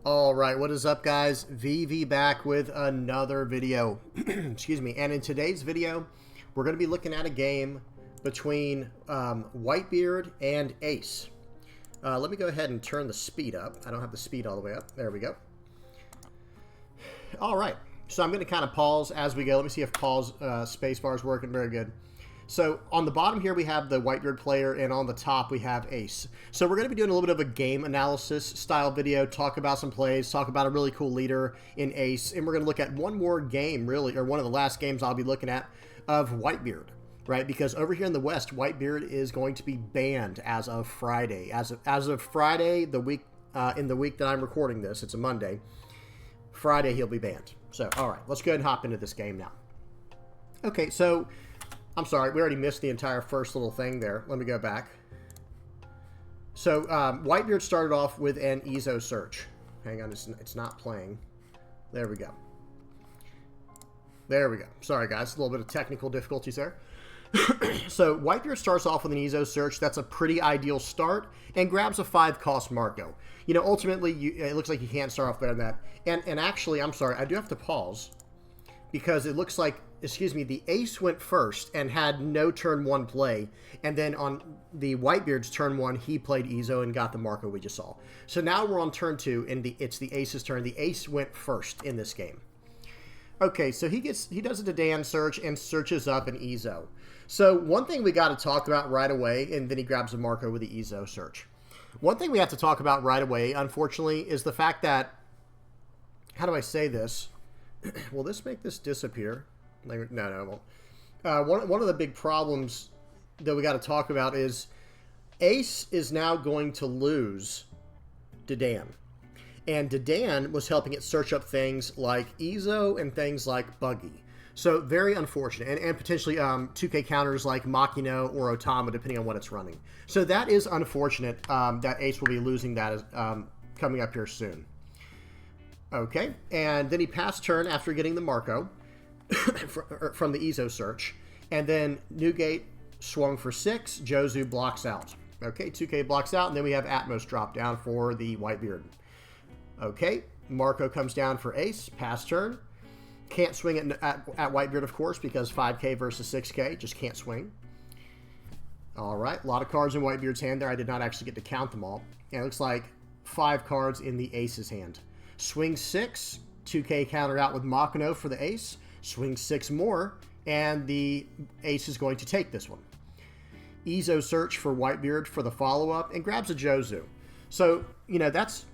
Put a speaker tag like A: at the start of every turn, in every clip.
A: All right, what is up, guys? VV back with another video. Excuse me. And in today's video, we're going to be looking at a game between Whitebeard and Ace. Let me go ahead and turn the speed up. I don't have the speed all the way up. There we go. All right, so I'm going to kind of pause as we go. Let me see if pause spacebar is working. Very good. So on the bottom here, we have the Whitebeard player, and on the top, we have Ace. So we're going to be doing a little bit of a game analysis style video, talk about some plays, talk about a really cool leader in Ace, and we're going to look at one more game, really, or one of the last games I'll be looking at of Whitebeard, right? Because over here in the West, Whitebeard is going to be banned as of Friday. As of Friday, the week in the week that I'm recording this, it's a Monday. Friday, he'll be banned. So, all right, let's go ahead and hop into this game now. Okay, so I'm sorry, we already missed the entire first little thing there. Let me go back. So, Whitebeard started off with an EZO search. Hang on, it's not playing. There we go. There we go. Sorry, guys, a little bit of technical difficulties there. So, Whitebeard starts off with an EZO search. That's a pretty ideal start, and grabs a 5-cost Marco. You know, ultimately, it looks like you can't start off better than that. And actually, I'm sorry, I do have to pause, because it looks like, excuse me, the Ace went first and had no turn 1 play, and then on the Whitebeard's turn 1, he played EZO and got the Marco we just saw. So now we're on turn 2, and it's the Ace's turn. The Ace went first in this game. Okay, so he does a Dedan search and searches up an EZO. So one thing we got to talk about right away, and then he grabs a Marco with the EZO search. One thing we have to talk about right away, unfortunately, is the fact that, how do I say this? Will this make this disappear? No, it won't. One of the big problems that we got to talk about is Ace is now going to lose Dedan. And Dedan was helping it search up things like EZO and things like Buggy. So very unfortunate. And potentially 2K counters like Makino or Otama, depending on what it's running. So that is unfortunate that Ace will be losing that coming up here soon. Okay, and then he passed turn after getting the Marco from the EZO search. And then Newgate swung for 6. Jozu blocks out. Okay, 2K blocks out, and then we have Atmos drop down for the Whitebeard. Okay, Marco comes down for Ace, pass turn. Can't swing at Whitebeard, of course, because 5K versus 6K, just can't swing. All right, a lot of cards in Whitebeard's hand there. I did not actually get to count them all. And it looks like 5 cards in the Ace's hand. Swing 6, 2K counter out with Makino for the Ace. Swing 6 more, and the Ace is going to take this one. EZO search for Whitebeard for the follow-up, and grabs a Jozu. So, you know, that's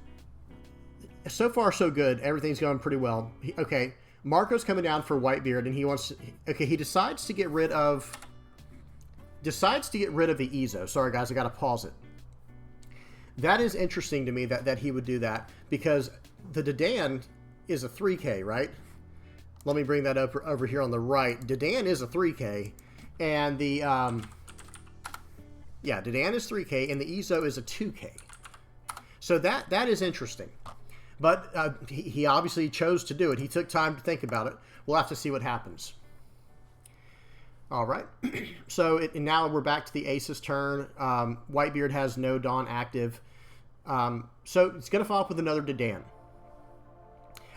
A: so far so good. Everything's going pretty well. Okay, Marco's coming down for Whitebeard, and he wants to, okay, he decides to get rid of the EZO. Sorry, guys, I got to pause it. That is interesting to me that he would do that, because the Dedan is a 3K, right? Let me bring that up over here on the right. Dedan is a 3K, and the yeah, Dedan is 3K, and the EZO is a 2K. So that is interesting. But he obviously chose to do it. He took time to think about it. We'll have to see what happens. All right. So now we're back to the Ace's turn. Whitebeard has no Dawn active. So it's going to follow up with another Dedan.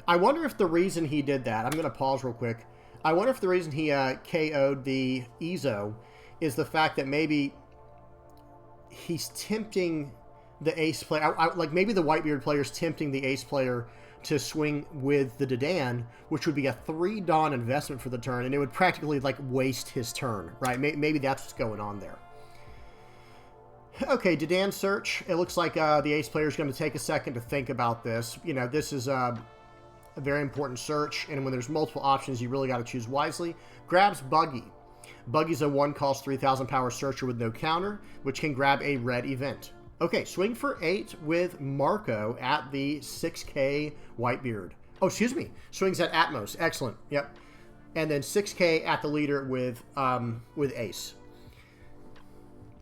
A: I wonder if the reason he did that, I'm going to pause real quick. I wonder if the reason he KO'd the EZO is the fact that maybe he's tempting the Ace player, like maybe the Whitebeard player is tempting the Ace player to swing with the Dedan, which would be a 3 Dawn investment for the turn, and it would practically like waste his turn, right? Maybe that's what's going on there. Okay, Dedan search. It looks like the Ace player is going to take a second to think about this. You know, this is a very important search, and when there's multiple options, you really got to choose wisely. Grabs Buggy. Buggy's a 1-cost 3,000 power searcher with no counter, which can grab a red event. Okay, swing for 8 with Marco at the 6K Whitebeard. Oh, excuse me. Swings at Atmos. Excellent. Yep. And then 6K at the leader with Ace.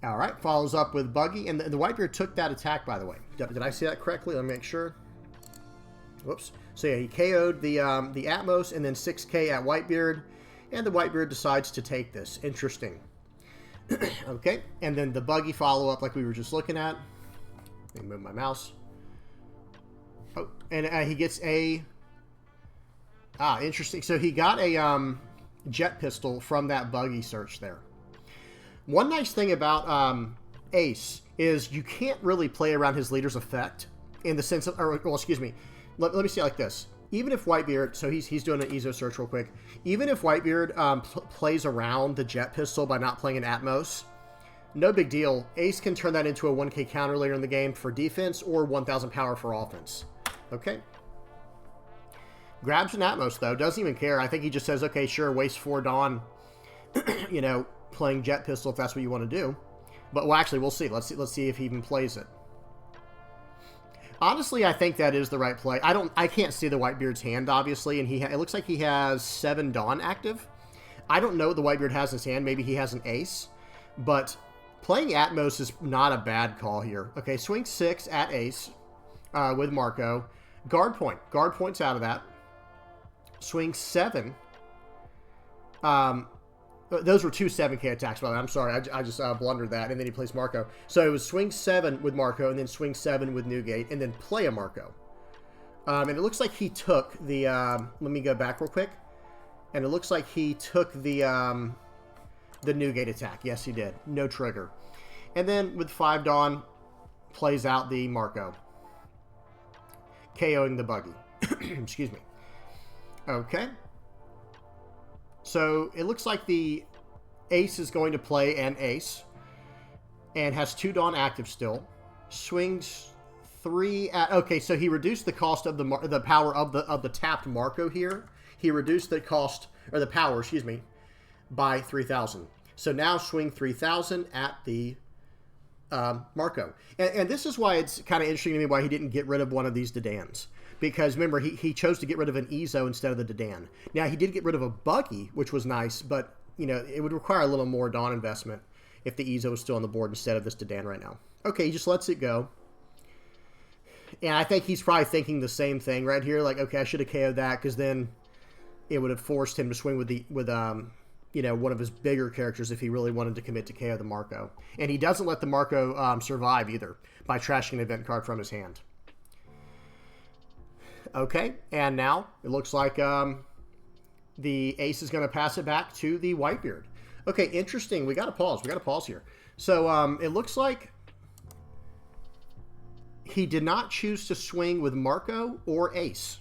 A: All right. Follows up with Buggy. And the Whitebeard took that attack, by the way. Did I see that correctly? Let me make sure. Whoops. So, yeah, he KO'd the Atmos and then 6K at Whitebeard. And the Whitebeard decides to take this. Interesting. Okay, and then the Buggy follow-up like we were just looking at. Let me move my mouse. Oh, and he gets a... interesting. So he got a jet pistol from that buggy search there. One nice thing about Ace is you can't really play around his leader's effect in the sense of... Or, well, excuse me. Let me see it like this. Even if Whitebeard... So he's doing an Ezo search real quick. Even if Whitebeard plays around the jet pistol by not playing an Atmos... No big deal. Ace can turn that into a 1k counter later in the game for defense or 1000 power for offense. Okay. Grabs an Atmos, though. Doesn't even care. I think he just says, okay, sure, waste 4 Dawn, you know, playing jet pistol if that's what you want to do. But, well, actually, we'll see. Let's see if he even plays it. Honestly, I think that is the right play. I can't see the Whitebeard's hand, obviously, and it looks like he has 7 Dawn active. I don't know what the Whitebeard has in his hand. Maybe he has an ace. But... playing Atmos is not a bad call here. Okay, swing 6 at ace with Marco. Guard point. Guard point's out of that. Swing 7. Those were 2 7k attacks, by the way. I'm sorry. I just blundered that. And then he plays Marco. So it was swing 7 with Marco and then swing 7 with Newgate and then play a Marco. And it looks like he took the... let me go back real quick. And it looks like he took the Newgate attack. Yes, he did. No trigger. And then with 5 Dawn, plays out the Marco. KOing the buggy. Excuse me. Okay. So it looks like the ace is going to play an ace. And has 2 Dawn active still. Swings 3 at... Okay, so he reduced the cost of the power of the tapped Marco here. He reduced the cost, or the power, excuse me, by 3,000. So now swing 3,000 at the Marco. And this is why it's kind of interesting to me why he didn't get rid of one of these Dedans. Because remember, he chose to get rid of an Ezo instead of the Dedan. Now, he did get rid of a buggy, which was nice, but, you know, it would require a little more Dawn investment if the Ezo was still on the board instead of this Dedan right now. Okay, he just lets it go. And I think he's probably thinking the same thing right here. Like, okay, I should have KO'd that, because then it would have forced him to swing with you know, one of his bigger characters if he really wanted to commit to KO the Marco. And he doesn't let the Marco survive either by trashing an event card from his hand. Okay, and now it looks like the ace is going to pass it back to the Whitebeard. Okay, interesting. We got to pause. We got to pause here. So it looks like he did not choose to swing with Marco or ace.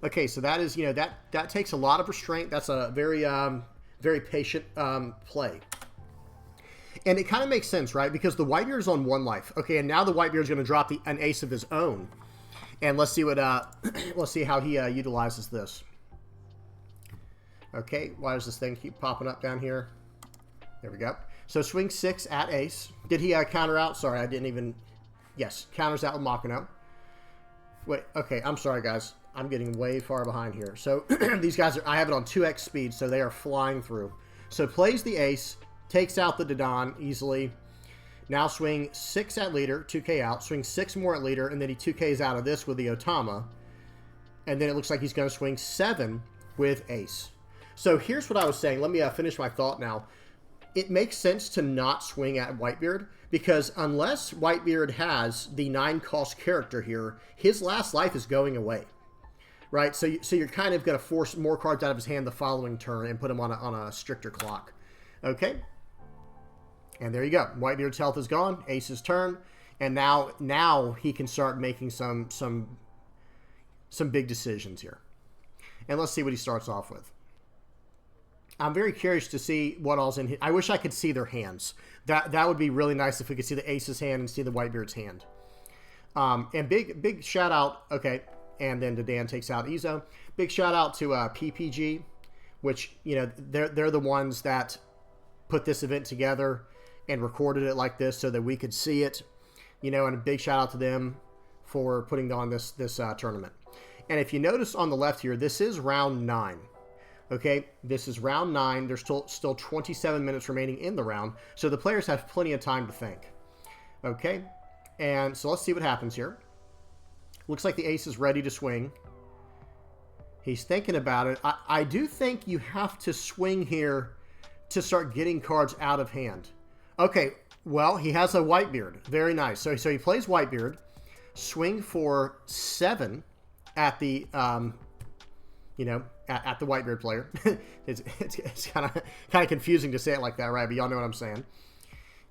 A: Okay, so that is, you know, that takes a lot of restraint. That's a very very patient play. And it kind of makes sense, right? Because the Whitebeard is on 1 life. Okay, and now the Whitebeard is going to drop an ace of his own. And let's see what let's see how he utilizes this. Okay, why does this thing keep popping up down here? There we go. So swing 6 at ace. Did he counter out? Sorry, I didn't even... Yes, counters out with Machino. Wait, okay, I'm sorry, guys. I'm getting way far behind here. So these guys I have it on 2x speed, so they are flying through. So plays the ace, takes out the Dedan easily. Now swing 6 at leader, 2k out. Swing 6 more at leader, and then he 2ks out of this with the Otama. And then it looks like he's going to swing 7 with ace. So here's what I was saying. Let me finish my thought now. It makes sense to not swing at Whitebeard, because unless Whitebeard has the 9 cost character here, his last life is going away. Right, so you're kind of going to force more cards out of his hand the following turn and put him on a stricter clock. Okay, and there you go. Whitebeard's health is gone. Ace's turn, and now he can start making some big decisions here. And let's see what he starts off with. I'm very curious to see what all's in here. I wish I could see their hands. That would be really nice if we could see the Ace's hand and see the Whitebeard's hand. And big shout out. Okay. And then Dedan takes out Ezo. Big shout out to PPG, which, you know, they're the ones that put this event together and recorded it like this so that we could see it, you know, and a big shout out to them for putting on this tournament. And if you notice on the left here, this is round 9. Okay, this is round 9. There's still 27 minutes remaining in the round, so the players have plenty of time to think. Okay, and so let's see what happens here. Looks like the ace is ready to swing. He's thinking about it. I do think you have to swing here to start getting cards out of hand. Okay, well, he has a Whitebeard. Very nice. So he plays Whitebeard. swing for 7 at the, you know, at the Whitebeard player. it's kind of confusing to say it like that, right? But y'all know what I'm saying.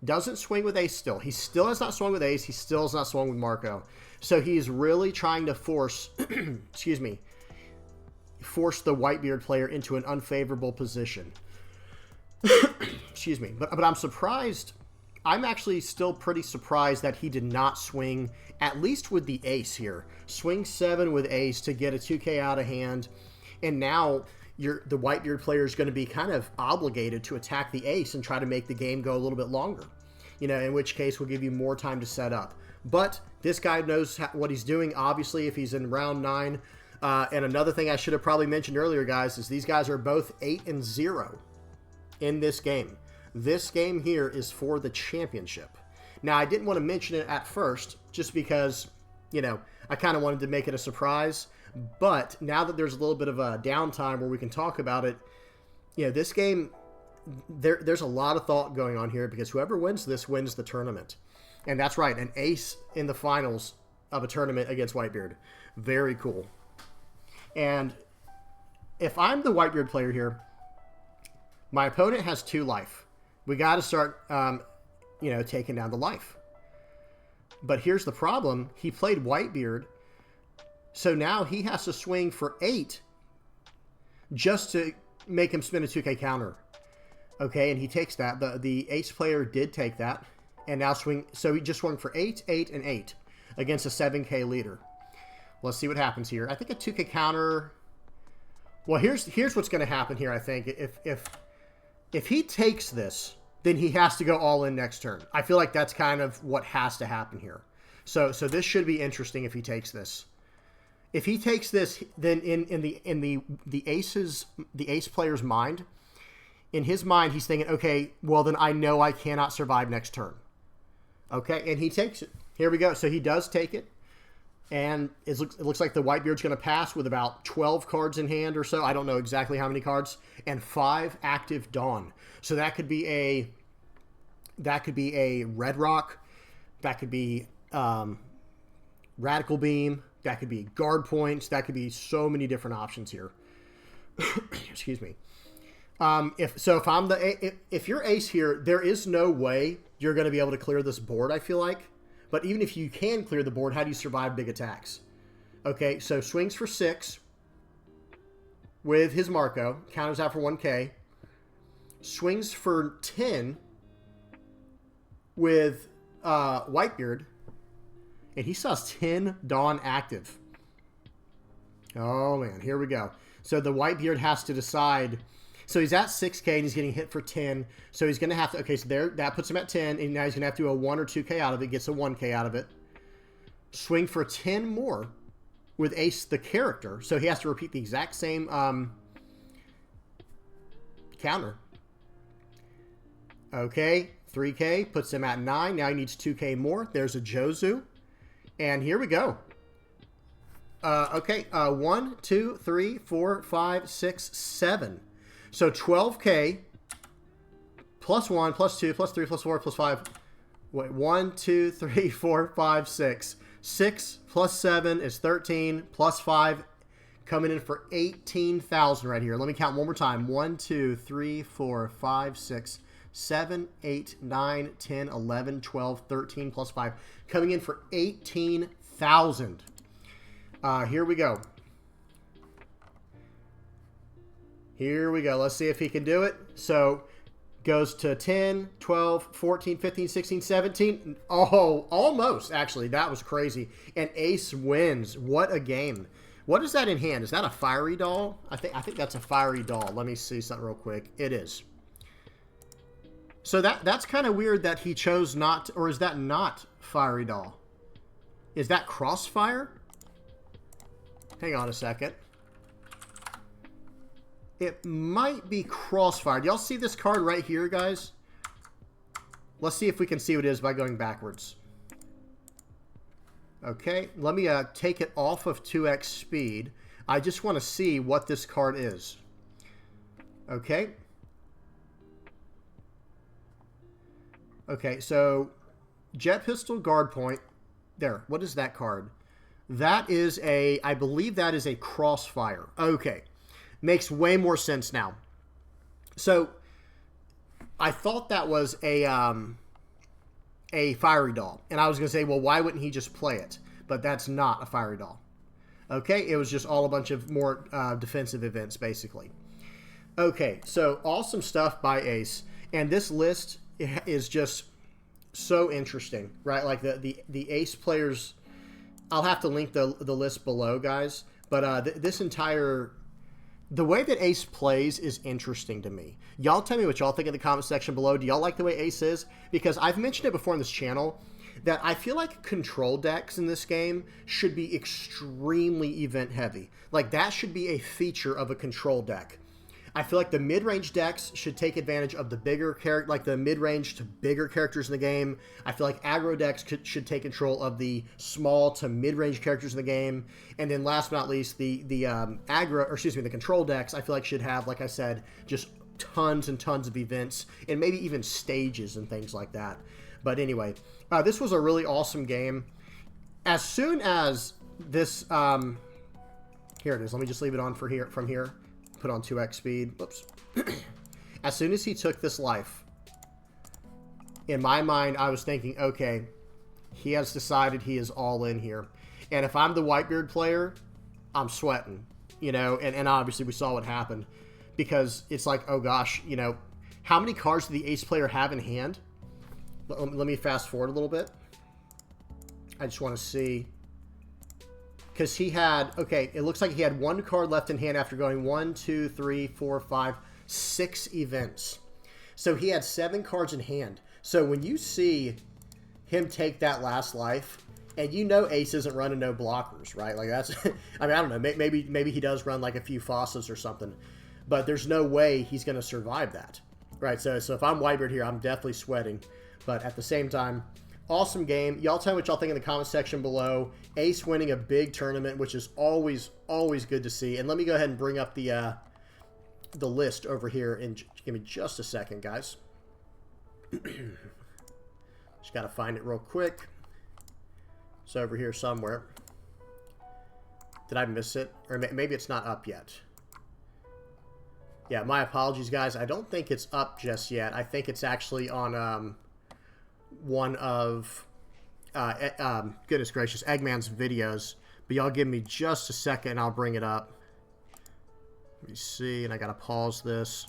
A: Doesn't swing with ace still. He still has not swung with ace. He still has not swung with Marco. So he's really trying to force, excuse me, force the Whitebeard player into an unfavorable position. Excuse me. But I'm surprised. I'm actually still pretty surprised that he did not swing, at least with the ace here. Swing 7 with ace to get a 2K out of hand. And now the Whitebeard player is going to be kind of obligated to attack the ace and try to make the game go a little bit longer. You know, in which case we'll give you more time to set up. But this guy knows what he's doing, obviously, if he's in round 9. And another thing I should have probably mentioned earlier, guys, is these guys are both 8-0 in this game. This game here is for the championship. Now, I didn't want to mention it at first just because, you know, I kind of wanted to make it a surprise. But now that there's a little bit of a downtime where we can talk about it, you know, this game, there's a lot of thought going on here because whoever wins this wins the tournament. And that's right, an ace in the finals of a tournament against Whitebeard. Very cool. And if I'm the Whitebeard player here, my opponent has 2 life. We got to start, you know, taking down the life. But here's the problem. He played Whitebeard. So now he has to swing for 8 just to make him spin a 2K counter. Okay, and he takes that. The ace player did take that. And now swing. So he just swung for 8, 8, and 8 against a 7K leader. Let's see what happens here. I think a 2K counter. Well, here's what's going to happen here, I think. If he takes this, then he has to go all in next turn. I feel like that's kind of what has to happen here. So this should be interesting if he takes this. If he takes this, then in the ace player's mind, in his mind, he's thinking, okay, well then I know I cannot survive next turn. Okay, and he takes it. Here we go. So he does take it, and it looks like the Whitebeard's going to pass with about 12 cards in hand or so. I don't know exactly how many cards, and 5 active Dawn. So that could be a Red Rock, that could be Radical Beam. That could be guard points. That could be so many different options here. Excuse me. If you're ace here, there is no way you're going to be able to clear this board, I feel like. But even if you can clear the board, how do you survive big attacks? Okay, so swings for 6 with his Marco. Counters out for 1K. Swings for 10 with Whitebeard. And he still has 10 Dawn active. Oh, man. Here we go. So the Whitebeard has to decide. So he's at 6K and he's getting hit for 10. So he's going to have to... Okay, so that puts him at 10. And now he's going to have to do a 1 or 2K out of it. Gets a 1K out of it. Swing for 10 more with Ace the character. So he has to repeat the exact same counter. Okay, 3K. Puts him at 9. Now he needs 2K more. There's a Jozu. And here we go. Okay, 1, 2, 3, 4, 5, 6, 7. So 12K plus 1, plus 2, plus 3, plus 4, plus 5. Wait, 1, 2, 3, 4, 5, 6. 6 plus 7 is 13, plus 5 coming in for 18,000 right here. Let me count one more time. 1, 2, 3, 4, 5, 6, 7, 8, 9, 10, 11, 12, 13, plus 5. Coming in for 18,000. Here we go. Here we go. Let's see if he can do it. So, goes to 10, 12, 14, 15, 16, 17. Oh, almost, actually. That was crazy. And Ace wins. What a game. What is that in hand? Is that a fiery doll? I think that's a fiery doll. Let me see something real quick. It is. So that's kind of weird that he chose not... Or is that not fiery doll? Is that Crossfire? Hang on a second. It might be Crossfire. Do y'all see this card right here, guys? Let's see if we can see what it is by going backwards. Okay, let me take it off of 2x speed. I just want to see what this card is. Okay. Okay, so Jet Pistol, Guard Point. There. What is that card? That is a, I believe that is a Crossfire. Okay. Makes way more sense now. So, I thought that was a Fiery Doll. And I was going to say, well, why wouldn't he just play it? But that's not a Fiery Doll. Okay, it was just all a bunch of more defensive events, basically. Okay, so awesome stuff by Ace. And this list is just so interesting, right? Like the Ace players, I'll have to link the list below, guys. But this entire, the way that Ace plays is interesting to me. Y'all tell me what y'all think in the comment section below. Do y'all like the way Ace is? Because I've mentioned it before on this channel, that I feel like control decks in this game should be extremely event heavy. Like that should be a feature of a control deck. I feel like the mid-range decks should take advantage of the bigger character, like the mid-range to bigger characters in the game. I feel like aggro decks should take control of the small to mid-range characters in the game. And then last but not least, the control decks I feel like should have, like I said, just tons and tons of events and maybe even stages and things like that. But anyway, this was a really awesome game. As soon as this, here it is. Let me just leave it on from here. Put on 2x speed. Whoops. As soon as he took this life, in my mind, I was thinking, okay, he has decided he is all in here. And if I'm the Whitebeard player, I'm sweating, you know, and obviously we saw what happened, because it's like, oh gosh, you know, how many cards did the Ace player have in hand? Let me fast forward a little bit. I just want to see. Because he had, okay, it looks like he had 1 card left in hand after going 1, 2, 3, 4, 5, 6 events. So he had 7 cards in hand. So when you see him take that last life, and you know Ace isn't running no blockers, right? Like that's, I mean, I don't know, maybe he does run like a few Fossas or something, but there's no way he's going to survive that, right? So if I'm Whitebeard here, I'm definitely sweating. But at the same time, awesome game. Y'all tell me what y'all think in the comment section below. Ace winning a big tournament, which is always good to see. And let me go ahead and bring up the list over here. And give me just a second, guys. Just got to find it real quick. It's over here somewhere. Did I miss it? Or maybe it's not up yet. Yeah, my apologies, guys. I don't think it's up just yet. I think it's actually on one of, goodness gracious, Eggman's videos. But y'all give me just a second and I'll bring it up. Let me see, and I gotta pause this.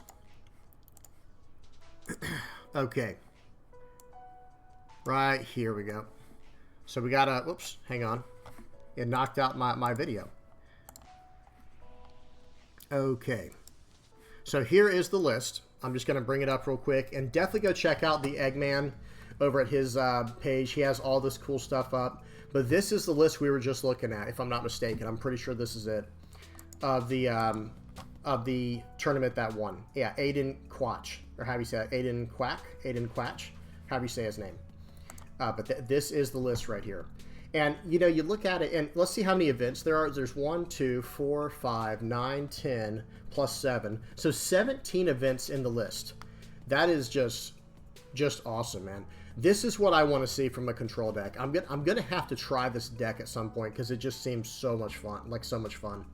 A: Okay. Right, here we go. So we gotta, whoops, hang on. It knocked out my video. Okay. So here is the list. I'm just gonna bring it up real quick. And definitely go check out the Eggman over at his page. He has all this cool stuff up. But this is the list we were just looking at, if I'm not mistaken. I'm pretty sure this is it. Of the tournament that won. Yeah, Aiden Quatch. Or how do you say it? Aiden Quack? Aiden Quatch? How do you say his name? But this is the list right here. And, you know, you look at it, and let's see how many events there are. There's 1, 2, 4, 5, 9, 10, plus 7. So 17 events in the list. That is just awesome, man. This is what I want to see from a control deck. I'm gonna have to try this deck at some point because it just seems so much fun, like so much fun.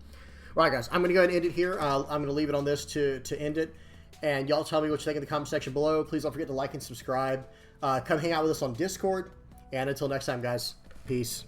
A: All right, guys, I'm gonna go ahead and end it here. I'm gonna leave it on this to end it. And y'all tell me what you think in the comment section below. Please don't forget to like and subscribe. Come hang out with us on Discord. And until next time, guys, peace.